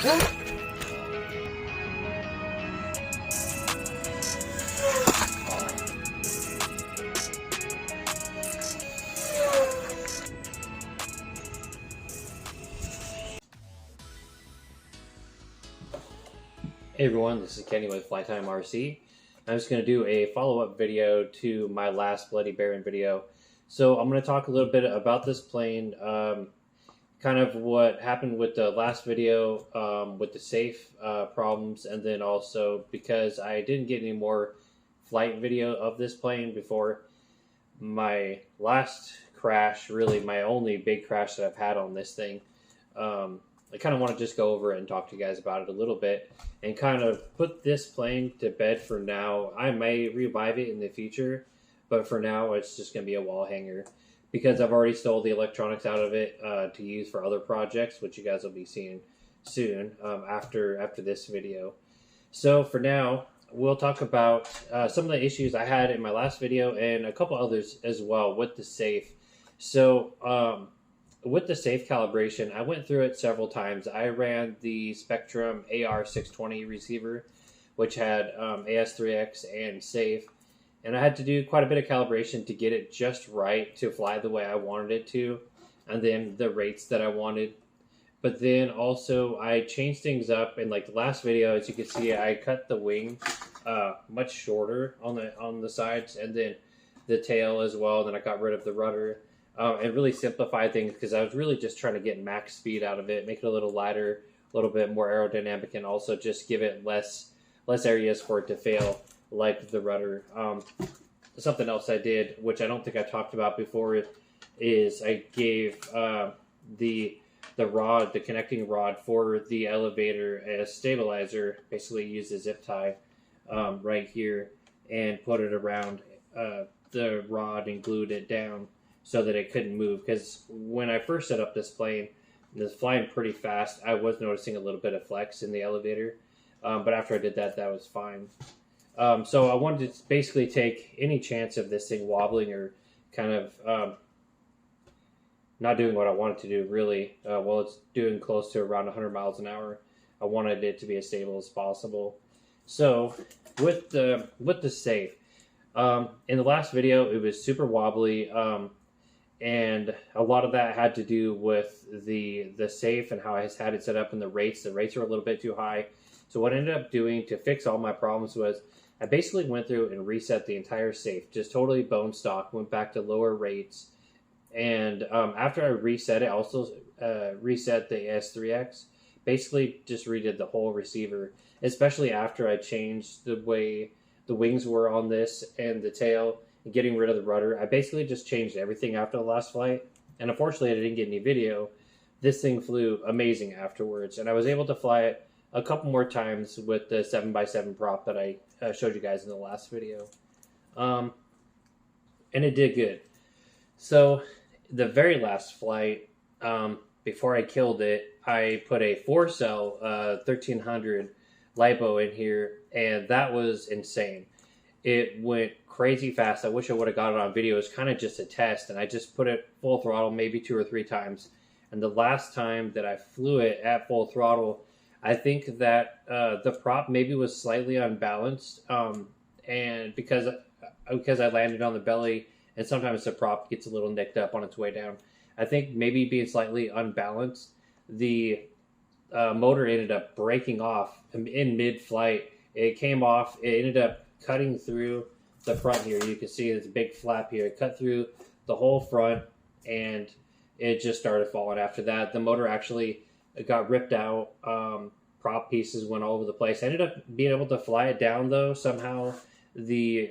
Hey everyone, this is Kenny with Flytime RC. I'm just going to do a follow-up video to my last Bloody Barron video. So I'm going to talk a little bit about this plane, kind of what happened with the last video with the safe problems, and then also because I didn't get any more flight video of this plane before my last crash, really my only big crash that I've had on this thing. I kind of want to just go over it and talk to you guys about it a little bit and kind of put this plane to bed for now. I may revive it in the future, but for now it's just going to be a wall hanger because I've already stole the electronics out of it to use for other projects, which you guys will be seeing soon after this video. So for now, we'll talk about some of the issues I had in my last video and a couple others as well with the safe. So with the safe calibration, I went through it several times. I ran the Spectrum AR620 receiver, which had AS3X and safe, and I had to do quite a bit of calibration to get it just right to fly the way I wanted it to, and then the rates that I wanted. But then also I changed things up in like the last video. As you can see, I cut the wing much shorter on the sides, and then the tail as well. Then I got rid of the rudder. And really simplify things because I was really just trying to get max speed out of it, make it a little lighter, a little bit more aerodynamic, and also just give it less areas for it to fail, like the rudder. Something else I did, which I don't think I talked about before, is I gave the rod, the connecting rod for the elevator as stabilizer. Basically used a zip tie right here and put it around the rod and glued it down so that it couldn't move, because when I first set up this plane, it was flying pretty fast. I was noticing a little bit of flex in the elevator, but after I did that, that was fine. So I wanted to basically take any chance of this thing wobbling or kind of not doing what I wanted to do, really. Well, it's doing close to around 100 miles an hour. I wanted it to be as stable as possible. So with the safe, in the last video, it was super wobbly. And a lot of that had to do with the safe and how I had it set up and the rates. The rates were a little bit too high. So what I ended up doing to fix all my problems was I basically went through and reset the entire safe, just totally bone stock, went back to lower rates. And after I reset it, I also reset the AS3X, basically just redid the whole receiver, especially after I changed the way the wings were on this and the tail, and getting rid of the rudder. I basically just changed everything after the last flight, and unfortunately I didn't get any video. This thing flew amazing afterwards, and I was able to fly it a couple more times with the 7x7 prop that I showed you guys in the last video. And it did good. So the very last flight, before I killed it, I put a 4-cell 1300 LiPo in here, and that was insane. It went crazy fast. I wish I would have got it on video. It was kind of just a test, and I just put it full throttle maybe 2 or 3 times. And the last time that I flew it at full throttle, I think that the prop maybe was slightly unbalanced, and because I landed on the belly, and sometimes the prop gets a little nicked up on its way down. I think maybe being slightly unbalanced, the motor ended up breaking off in mid-flight. It came off. It ended up cutting through the front here. You can see this big flap here. It cut through the whole front, and it just started falling after that. The motor actually got ripped out. Prop pieces went all over the place. I ended up being able to fly it down, though. Somehow the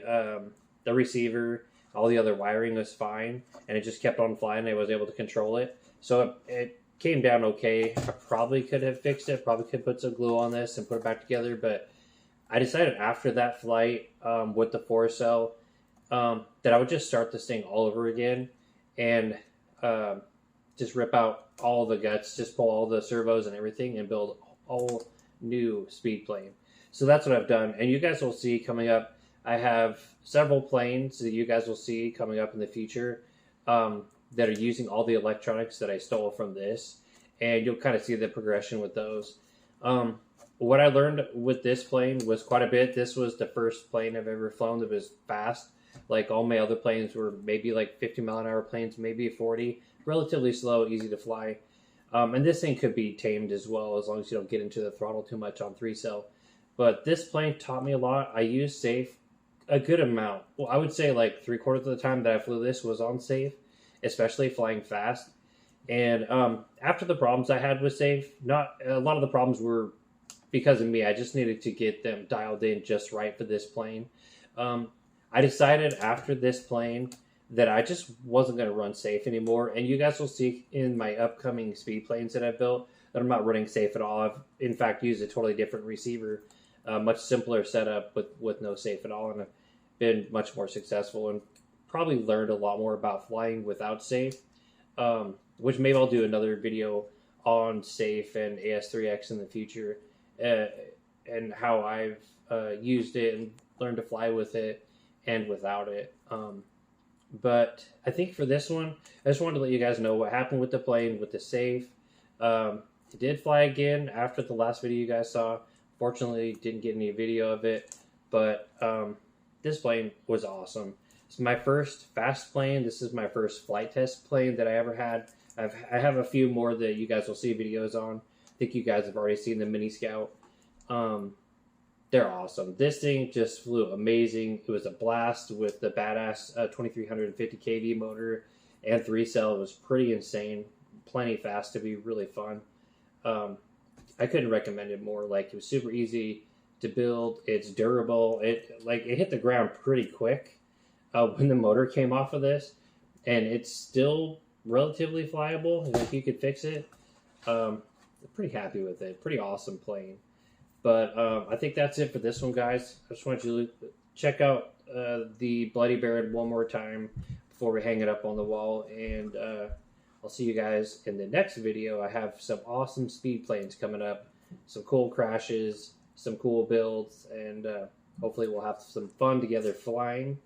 receiver, all the other wiring was fine, and it just kept on flying. I was able to control it. So it came down okay. I probably could have fixed it. Probably could put some glue on this and put it back together, but I decided after that flight with the 4-cell that I would just start this thing all over again and just rip out all the guts, just pull all the servos and everything and build all new speed plane. So that's what I've done. And you guys will see coming up, I have several planes that you guys will see coming up in the future that are using all the electronics that I stole from this. And you'll kind of see the progression with those. What I learned with this plane was quite a bit. This was the first plane I've ever flown that was fast. Like all my other planes were maybe like 50-mile-an-hour planes, maybe 40, relatively slow, easy to fly. And this thing could be tamed as well, as long as you don't get into the throttle too much on 3-cell. But this plane taught me a lot. I used safe a good amount. Well, I would say like 3/4 of the time that I flew this was on safe, especially flying fast. And after the problems I had with safe, not a lot of the problems were because of me. I just needed to get them dialed in just right for this plane. I decided after this plane that I just wasn't going to run safe anymore. And you guys will see in my upcoming speed planes that I've built that I'm not running safe at all. I've, in fact, used a totally different receiver, much simpler setup with no safe at all. And I've been much more successful and probably learned a lot more about flying without safe, which maybe I'll do another video on safe and AS3X in the future, and how I've used it and learned to fly with it and without it. But I think for this one, I just wanted to let you guys know what happened with the plane, with the safe. It did fly again after the last video you guys saw. Fortunately, didn't get any video of it, but this plane was awesome. It's my first fast plane. This is my first flight test plane that I ever had. I have a few more that you guys will see videos on. I think you guys have already seen the Mini Scout. They're awesome. This thing just flew amazing. It was a blast with the badass 2350 kV motor and 3-cell. It was pretty insane. Plenty fast to be really fun. I couldn't recommend it more. Like, it was super easy to build. It's durable. It hit the ground pretty quick when the motor came off of this, and it's still relatively flyable. Like, you could fix it. Pretty happy with it. Pretty awesome plane. But I think that's it for this one, guys. I just want you to check out the Bloody Barron one more time before we hang it up on the wall. And I'll see you guys in the next video. I have some awesome speed planes coming up, some cool crashes, some cool builds, and hopefully we'll have some fun together flying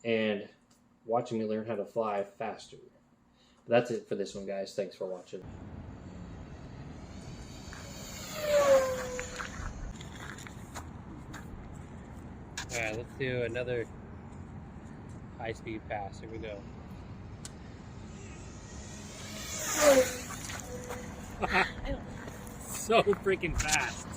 and watching me learn how to fly faster. But that's it for this one, guys. Thanks for watching. Alright, let's do another high-speed pass. Here we go. So freaking fast.